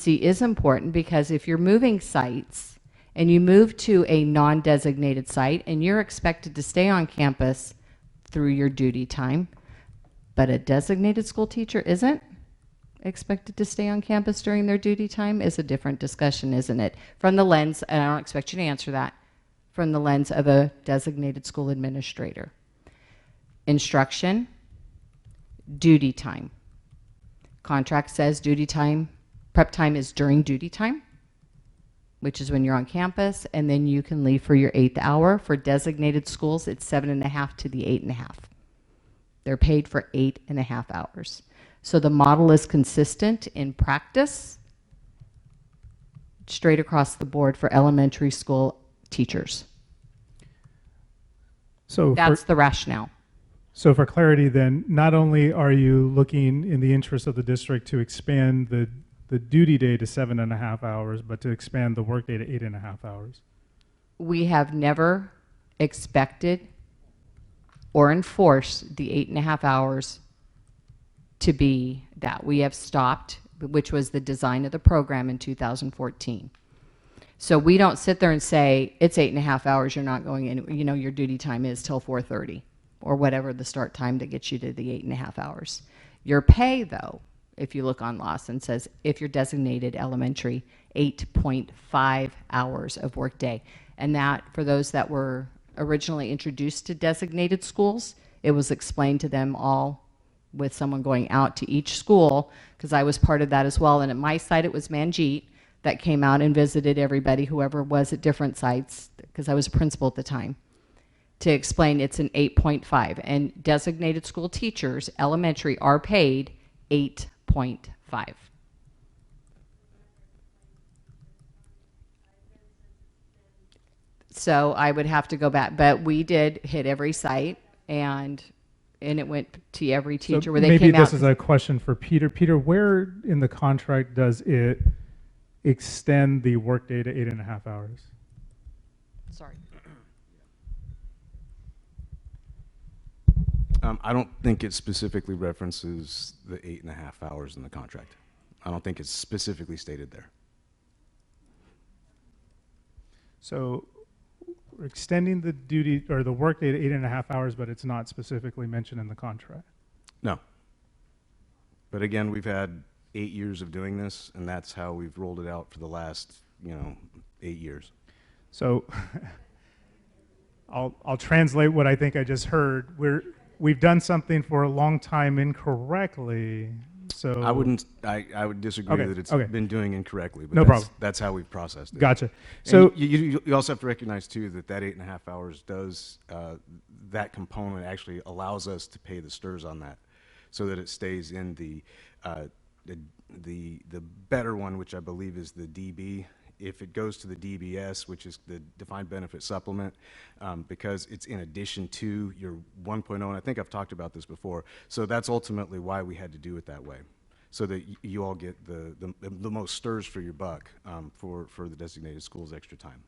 consistency is important because if you're moving sites and you move to a non-designated site and you're expected to stay on campus through your duty time, but a designated school teacher isn't expected to stay on campus during their duty time, is a different discussion, isn't it? From the lens, and I don't expect you to answer that, from the lens of a designated school administrator. Instruction, duty time. Contract says duty time, prep time is during duty time, which is when you're on campus, and then you can leave for your 8th hour. For designated schools, it's 7.5 to the 8.5. They're paid for 8.5 hours. So the model is consistent in practice straight across the board for elementary school teachers. So that's the rationale. So for clarity then, not only are you looking in the interest of the district to expand the duty day to 7.5 hours, but to expand the workday to 8.5 hours? We have never expected or enforced the 8.5 hours to be that. We have stopped, which was the design of the program in 2014. So we don't sit there and say, it's 8.5 hours, you're not going in, you know, your duty time is till 4:30 or whatever the start time that gets you to the 8.5 hours. Your pay, though, if you look on Lawson, says if you're designated elementary, 8.5 hours of workday. And that, for those that were originally introduced to designated schools, it was explained to them all with someone going out to each school, because I was part of that as well. And at my site, it was Manjeet that came out and visited everybody, whoever was at different sites, because I was a principal at the time, to explain it's an 8.5. And designated school teachers, elementary, are paid 8.5. So I would have to go back, but we did hit every site, and it went to every teacher so where they came out. Maybe this is a question for Peter. Peter, where in the contract does it extend the workday to 8.5 hours? Sorry. I don't think it specifically references the 8.5 hours in the contract. I don't think it's specifically stated there. So we're extending the duty or the workday to 8.5 hours, but it's not specifically mentioned in the contract. No. But again, we've had 8 years of doing this, and that's how we've rolled it out for the last, 8 years. So I'll translate what I think I just heard. We've done something for a long time incorrectly. So I would disagree that it's been doing incorrectly, but no problem. That's how we've processed it. Gotcha. So you also have to recognize too that 8.5 hours does that component actually allows us to pay the STRS on that, so that it stays in the better one, which I believe is the DB. If it goes to the DBS, which is the defined benefit supplement, because it's in addition to your 1.0, and I think I've talked about this before. So that's ultimately why we had to do it that way, so that you all get the most STRS for your buck for the designated schools extra time.